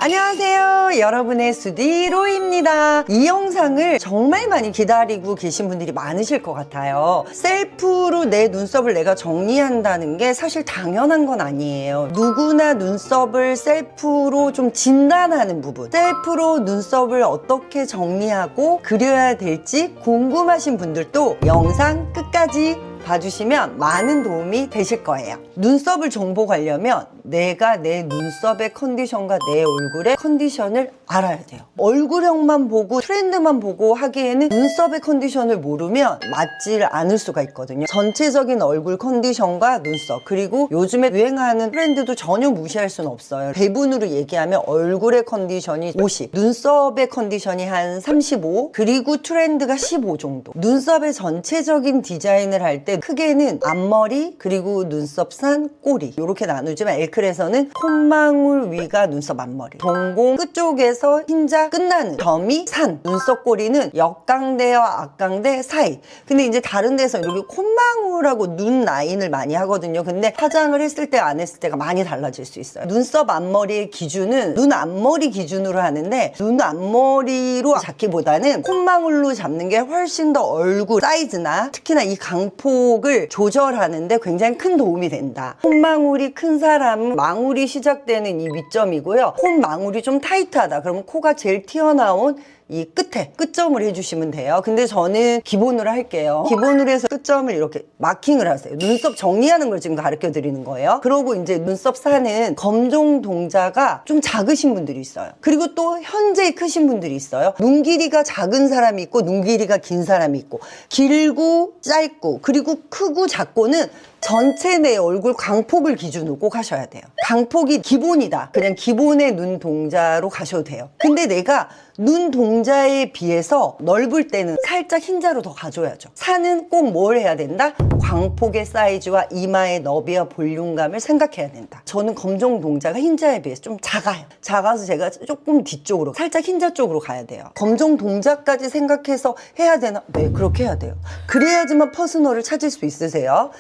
안녕하세요, 여러분의 수디로입니다. 이 영상을 정말 많이 기다리고 계신 분들이 많으실 것 같아요. 셀프로 내 눈썹을 내가 정리한다는 게 사실 당연한 건 아니에요. 누구나 눈썹을 셀프로 좀 진단하는 부분, 셀프로 눈썹을 어떻게 정리하고 그려야 될지 궁금하신 분들도 영상 끝까지 봐주시면 많은 도움이 되실 거예요. 눈썹을 정복하려면 내가 내 눈썹의 컨디션과 내 얼굴의 컨디션을 알아야 돼요. 얼굴형만 보고 트렌드만 보고 하기에는 눈썹의 컨디션을 모르면 맞질 않을 수가 있거든요. 전체적인 얼굴 컨디션과 눈썹, 그리고 요즘에 유행하는 트렌드도 전혀 무시할 수는 없어요. 배분으로 얘기하면 얼굴의 컨디션이 50, 눈썹의 컨디션이 한 35, 그리고 트렌드가 15 정도. 눈썹의 전체적인 디자인을 할 때 크게는 앞머리, 그리고 눈썹산, 꼬리 이렇게 나누지만 엘클에서는 콧망울 위가 눈썹 앞머리, 동공 끝쪽에서 흰자 끝나는 점이 산, 눈썹 꼬리는 역광대와 앞광대 사이. 근데 이제 다른 데서 이렇게 콧망울하고 눈 라인을 많이 하거든요. 근데 화장을 했을 때 안 했을 때가 많이 달라질 수 있어요. 눈썹 앞머리의 기준은 눈 앞머리 기준으로 하는데, 눈 앞머리로 잡기보다는 콧망울로 잡는 게 훨씬 더 얼굴 사이즈나 특히나 이 강폭을 조절하는데 굉장히 큰 도움이 된다. 콧망울이 큰 사람은 망울이 시작되는 이 윗점이고요. 콧망울이 좀 타이트하다 그러면 코가 제일 튀어나온 이 끝에 끝점을 해주시면 돼요. 근데 저는 기본으로 할게요. 기본으로 해서 끝점을 이렇게 마킹을 하세요. 눈썹 정리하는 걸 지금 가르쳐 드리는 거예요. 그러고 이제 눈썹 사는 검정 동자가 좀 작으신 분들이 있어요. 그리고 또 현재 크신 분들이 있어요. 눈 길이가 작은 사람이 있고 눈 길이가 긴 사람이 있고, 길고 짧고 그리고 크고 작고는 전체 내 얼굴 광폭을 기준으로 꼭 하셔야 돼요. 광폭이 기본이다, 그냥 기본의 눈 동자로 가셔도 돼요. 근데 내가 눈 동자에 비해서 넓을 때는 살짝 흰자로 더 가줘야죠. 산은 꼭 뭘 해야 된다? 광폭의 사이즈와 이마의 너비와 볼륨감을 생각해야 된다. 저는 검정 동자가 흰자에 비해서 좀 작아요. 작아서 제가 조금 뒤쪽으로, 살짝 흰자 쪽으로 가야 돼요. 검정 동자까지 생각해서 해야 되나? 네, 그렇게 해야 돼요. 그래야지만 퍼스널을 찾을 수 있으세요.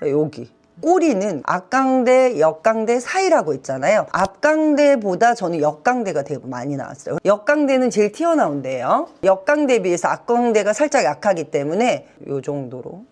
여기 꼬리는 앞광대, 역광대 사이라고 있잖아요. 앞광대보다 저는 역광대가 되게 많이 나왔어요. 역광대는 제일 튀어나온대요. 역광대에 비해서 앞광대가 살짝 약하기 때문에 이 정도로.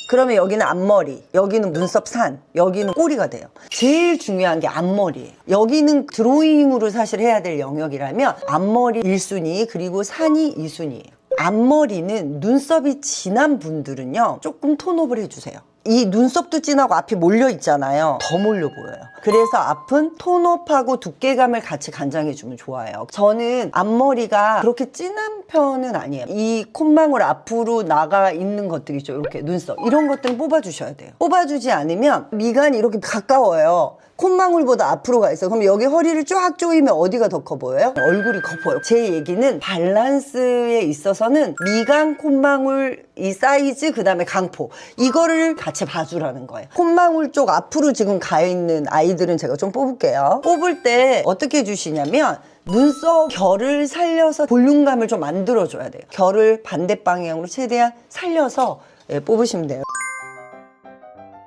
그러면 여기는 앞머리, 여기는 눈썹 산, 여기는 꼬리가 돼요. 제일 중요한 게 앞머리예요. 여기는 드로잉으로 사실 해야 될 영역이라면 앞머리 1순위, 그리고 산이 2순위예요. 앞머리는 눈썹이 진한 분들은요, 조금 톤업을 해주세요. 이 눈썹도 진하고 앞이 몰려 있잖아요. 더 몰려 보여요. 그래서 앞은 톤업하고 두께감을 같이 간장해주면 좋아요. 저는 앞머리가 그렇게 진한 편은 아니에요. 이 콧망울 앞으로 나가 있는 것들 있죠. 이렇게 눈썹, 이런 것들은 뽑아주셔야 돼요. 뽑아주지 않으면 미간이 이렇게 가까워요. 콧망울보다 앞으로 가 있어요. 그럼 여기 허리를 쫙 조이면 어디가 더 커 보여요? 얼굴이 커 보여요. 제 얘기는 밸런스에 있어서는 미간, 콧망울 이 사이즈, 그 다음에 강포, 이거를 같이 봐주라는 거예요. 콧망울 쪽 앞으로 지금 가 있는 아이들은 제가 좀 뽑을게요. 뽑을 때 어떻게 해주시냐면 눈썹 결을 살려서 볼륨감을 좀 만들어줘야 돼요. 결을 반대 방향으로 최대한 살려서 뽑으시면 돼요.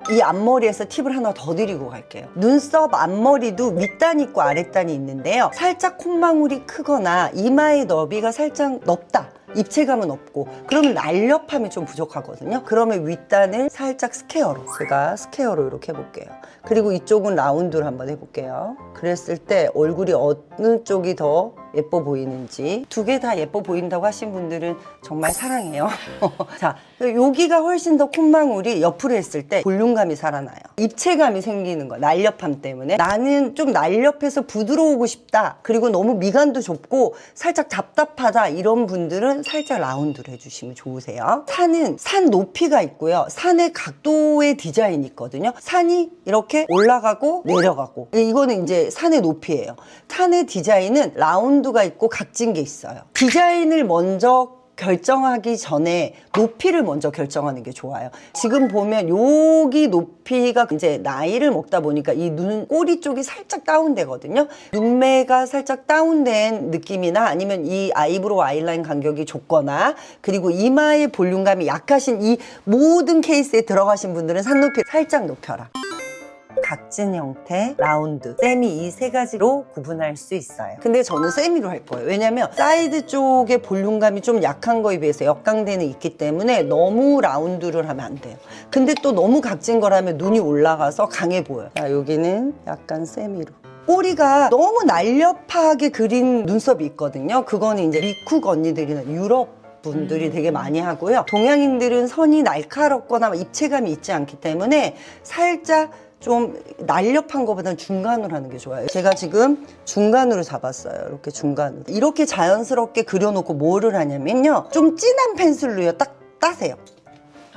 이 앞머리에서 팁을 하나 더 드리고 갈게요. 눈썹 앞머리도 윗단이 있고 아랫단이 있는데요, 살짝 콧망울이 크거나 이마의 너비가 살짝 넓다, 입체감은 없고, 그러면 날렵함이 좀 부족하거든요. 그러면 윗단을 살짝 스퀘어로, 제가 스퀘어로 이렇게 해볼게요. 그리고 이쪽은 라운드로 한번 해볼게요. 그랬을 때 얼굴이 어느 쪽이 더 예뻐 보이는지, 두 개 다 예뻐 보인다고 하신 분들은 정말 사랑해요. 자, 여기가 훨씬 더 콧망울이 옆으로 했을 때 볼륨감이 살아나요. 입체감이 생기는 거야, 날렵함 때문에. 나는 좀 날렵해서 부드러우고 싶다, 그리고 너무 미간도 좁고 살짝 답답하다, 이런 분들은 살짝 라운드를 해주시면 좋으세요. 산은 산 높이가 있고요, 산의 각도의 디자인이 있거든요. 산이 이렇게 올라가고 내려가고, 이거는 이제 산의 높이예요. 산의 디자인은 라운드가 있고 각진 게 있어요. 디자인을 먼저 결정하기 전에 높이를 먼저 결정하는 게 좋아요. 지금 보면 여기 높이가 이제 나이를 먹다 보니까 이 눈 꼬리 쪽이 살짝 다운되거든요. 눈매가 살짝 다운된 느낌이나 아니면 이 아이브로우 아이라인 간격이 좁거나, 그리고 이마의 볼륨감이 약하신 이 모든 케이스에 들어가신 분들은 산높이 살짝 높여라. 각진 형태, 라운드, 세미 이 세 가지로 구분할 수 있어요. 근데 저는 세미로 할 거예요. 왜냐면 사이드 쪽의 볼륨감이 좀 약한 거에 비해서 역광대는 있기 때문에 너무 라운드를 하면 안 돼요. 근데 또 너무 각진 거라면 눈이 올라가서 강해 보여요. 자, 여기는 약간 세미로. 꼬리가 너무 날렵하게 그린 눈썹이 있거든요. 그거는 이제 미쿡 언니들이나 유럽 분들이 되게 많이 하고요. 동양인들은 선이 날카롭거나 입체감이 있지 않기 때문에 살짝 좀 날렵한 것보다는 중간으로 하는 게 좋아요. 제가 지금 중간으로 잡았어요. 이렇게 중간으로. 이렇게 자연스럽게 그려놓고 뭐를 하냐면요. 좀 진한 펜슬로요. 딱 따세요.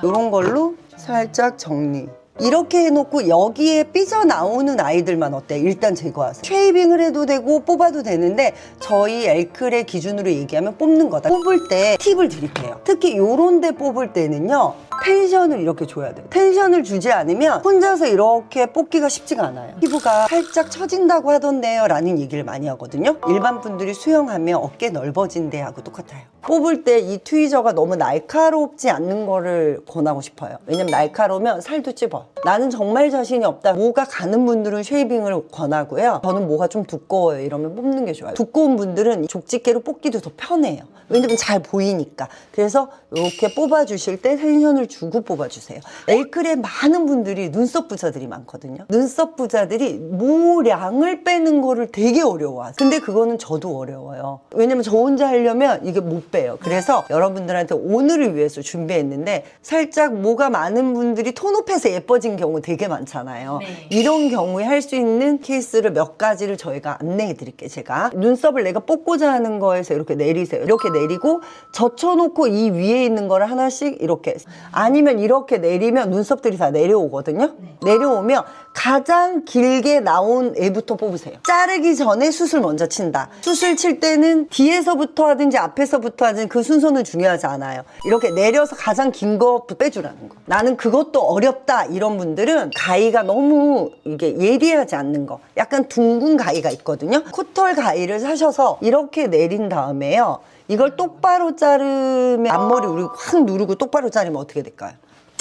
이런 걸로 살짝 정리. 이렇게 해놓고 여기에 삐져나오는 아이들만 어때요? 일단 제거하세요. 쉐이빙을 해도 되고 뽑아도 되는데 저희 엘클의 기준으로 얘기하면 뽑는 거다. 뽑을 때 팁을 드릴게요. 특히 요런 데 뽑을 때는요. 텐션을 이렇게 줘야 돼요. 텐션을 주지 않으면 혼자서 이렇게 뽑기가 쉽지가 않아요. 피부가 살짝 처진다고 하던데요 라는 얘기를 많이 하거든요. 일반 분들이 수영하면 어깨 넓어진대 하고 똑같아요. 뽑을 때 이 트위저가 너무 날카롭지 않는 거를 권하고 싶어요. 왜냐면 날카로우면 살도 찝어요. 나는 정말 자신이 없다. 모가 가는 분들은 쉐이빙을 권하고요. 저는 모가 좀 두꺼워요. 이러면 뽑는 게 좋아요. 두꺼운 분들은 족집게로 뽑기도 더 편해요. 왜냐면 잘 보이니까. 그래서 이렇게 뽑아주실 때 텐션을 주고 뽑아주세요. 엘클에 많은 분들이 눈썹 부자들이 많거든요. 눈썹 부자들이 모량을 빼는 거를 되게 어려워하세요. 근데 그거는 저도 어려워요. 왜냐면 저 혼자 하려면 이게 못 빼요. 그래서 여러분들한테 오늘을 위해서 준비했는데 살짝 모가 많은 분들이 톤업해서 예뻐진 경우 되게 많잖아요. 네. 이런 경우에 할 수 있는 케이스를 몇 가지를 저희가 안내해 드릴게요. 제가 눈썹을 내가 뽑고자 하는 거에서 이렇게 내리세요. 이렇게 내리고 젖혀놓고 이 위에 있는 거를 하나씩 이렇게, 아니면 이렇게 내리면 눈썹들이 다 내려오거든요. 내려오면 가장 길게 나온 애부터 뽑으세요. 자르기 전에 숱을 먼저 친다. 숱을 칠 때는 뒤에서부터 하든지 앞에서부터 하든지 그 순서는 중요하지 않아요. 이렇게 내려서 가장 긴 거부터 빼주라는 거. 나는 그것도 어렵다 이런 분들은 가위가 너무 이게 예리하지 않는 거, 약간 둥근 가위가 있거든요. 코털 가위를 사셔서 이렇게 내린 다음에요. 이걸 똑바로 자르면 앞머리 우리 확 누르고 똑바로 자르면 어떻게 될까요?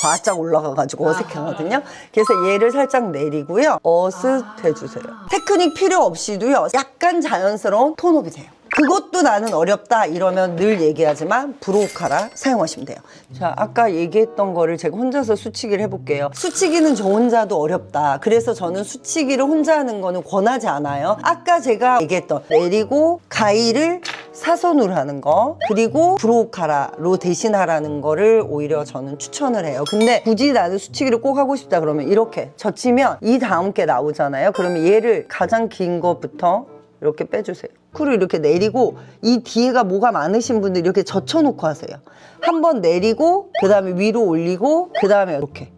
바짝 올라가가지고 어색하거든요. 그래서 얘를 살짝 내리고요. 어슷해주세요. 테크닉 필요 없이도요. 약간 자연스러운 톤업이 돼요. 그것도 나는 어렵다 이러면 늘 얘기하지만 브로우카라 사용하시면 돼요. 자, 아까 얘기했던 거를 제가 혼자서 수치기를 해볼게요. 수치기는 저 혼자도 어렵다. 그래서 저는 수치기를 혼자 하는 거는 권하지 않아요. 아까 제가 얘기했던 내리고 가위를 사선으로 하는 거, 그리고 브로우카라로 대신하라는 거를 오히려 저는 추천을 해요. 근데 굳이 나는 수치기를 꼭 하고 싶다 그러면 이렇게 젖히면 이 다음 게 나오잖아요. 그러면 얘를 가장 긴 것부터 이렇게 빼주세요. 쿠를 이렇게 내리고 이 뒤에가 뭐가 많으신 분들 이렇게 젖혀놓고 하세요. 한번 내리고 그 다음에 위로 올리고 그 다음에 이렇게.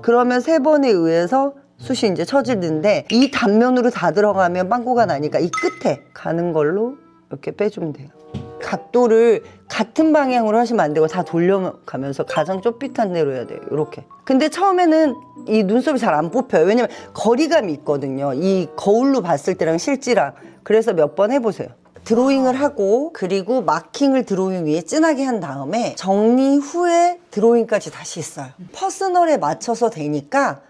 그러면 3번에 의해서 숱이 이제 처지는데 이 단면으로 다 들어가면 빵꾸가 나니까 이 끝에 가는 걸로 이렇게 빼주면 돼요. 각도를 같은 방향으로 하시면 안 되고 다 돌려가면서 가장 좁빗한 대로 해야 돼요. 이렇게. 근데 처음에는 이 눈썹이 잘 안 뽑혀요. 왜냐면 거리감이 있거든요. 이 거울로 봤을 때랑 실제랑. 그래서 몇 번 해보세요. 드로잉을 하고 그리고 마킹을 드로잉 위에 진하게 한 다음에 정리 후에 드로잉까지 다시 했어요. 퍼스널에 맞춰서 되니까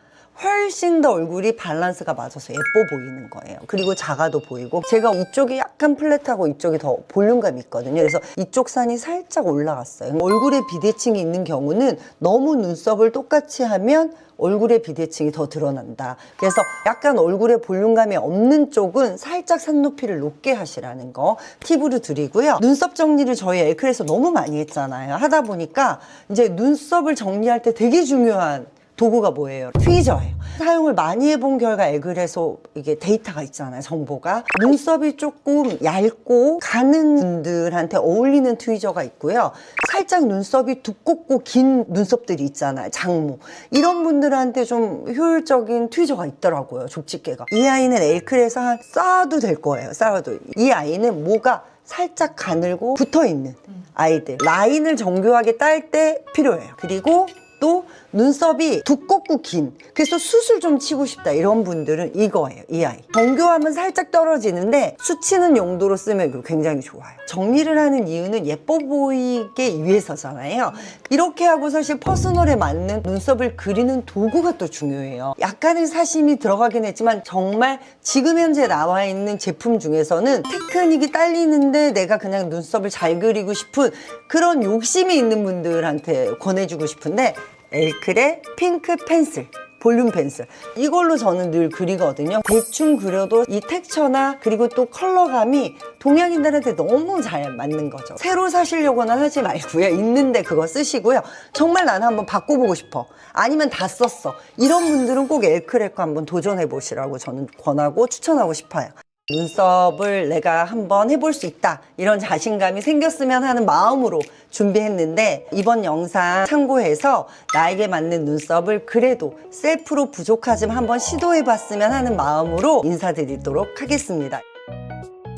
훨씬 더 얼굴이 밸런스가 맞아서 예뻐 보이는 거예요. 그리고 작아도 보이고, 제가 이쪽이 약간 플랫하고 이쪽이 더 볼륨감이 있거든요. 그래서 이쪽 산이 살짝 올라갔어요. 얼굴에 비대칭이 있는 경우는 너무 눈썹을 똑같이 하면 얼굴의 비대칭이 더 드러난다. 그래서 약간 얼굴에 볼륨감이 없는 쪽은 살짝 산높이를 높게 하시라는 거 팁으로 드리고요. 눈썹 정리를 저희 엘클에서 너무 많이 했잖아요. 하다 보니까 이제 눈썹을 정리할 때 되게 중요한 도구가 뭐예요? 트위저예요. 사용을 많이 해본 결과 엘클에서 이게 데이터가 있잖아요. 정보가. 눈썹이 조금 얇고 가는 분들한테 어울리는 트위저가 있고요. 살짝 눈썹이 두껍고 긴 눈썹들이 있잖아요. 장모. 이런 분들한테 좀 효율적인 트위저가 있더라고요. 족집게가. 이 아이는 엘클에서 쌓아도 될 거예요. 쌓아도. 이 아이는 모가 살짝 가늘고 붙어있는 아이들. 라인을 정교하게 딸 때 필요해요. 그리고 또 눈썹이 두껍고 긴, 그래서 숱을 좀 치고 싶다 이런 분들은 이거예요. 이 아이. 정교함은 살짝 떨어지는데 수치는 용도로 쓰면 굉장히 좋아요. 정리를 하는 이유는 예뻐 보이기 위해서잖아요. 이렇게 하고 사실 퍼스널에 맞는 눈썹을 그리는 도구가 또 중요해요. 약간의 사심이 들어가긴 했지만 정말 지금 현재 나와 있는 제품 중에서는 테크닉이 딸리는데 내가 그냥 눈썹을 잘 그리고 싶은 그런 욕심이 있는 분들한테 권해주고 싶은데, 엘클의 핑크 펜슬, 볼륨 펜슬, 이걸로 저는 늘 그리거든요. 대충 그려도 이 텍처나 그리고 또 컬러감이 동양인들한테 너무 잘 맞는 거죠. 새로 사시려고는 하지 말고요. 있는데 그거 쓰시고요. 정말 나는 한번 바꿔보고 싶어, 아니면 다 썼어, 이런 분들은 꼭 엘클의 거 한번 도전해 보시라고 저는 권하고 추천하고 싶어요. 눈썹을 내가 한번 해볼 수 있다, 이런 자신감이 생겼으면 하는 마음으로 준비했는데, 이번 영상 참고해서 나에게 맞는 눈썹을 그래도 셀프로 부족하지만 한번 시도해봤으면 하는 마음으로 인사드리도록 하겠습니다.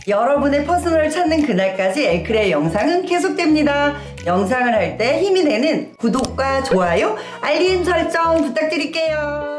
여러분의 퍼스널을 찾는 그날까지 엘클의 영상은 계속됩니다. 영상을 할 때 힘이 되는 구독과 좋아요, 알림 설정 부탁드릴게요.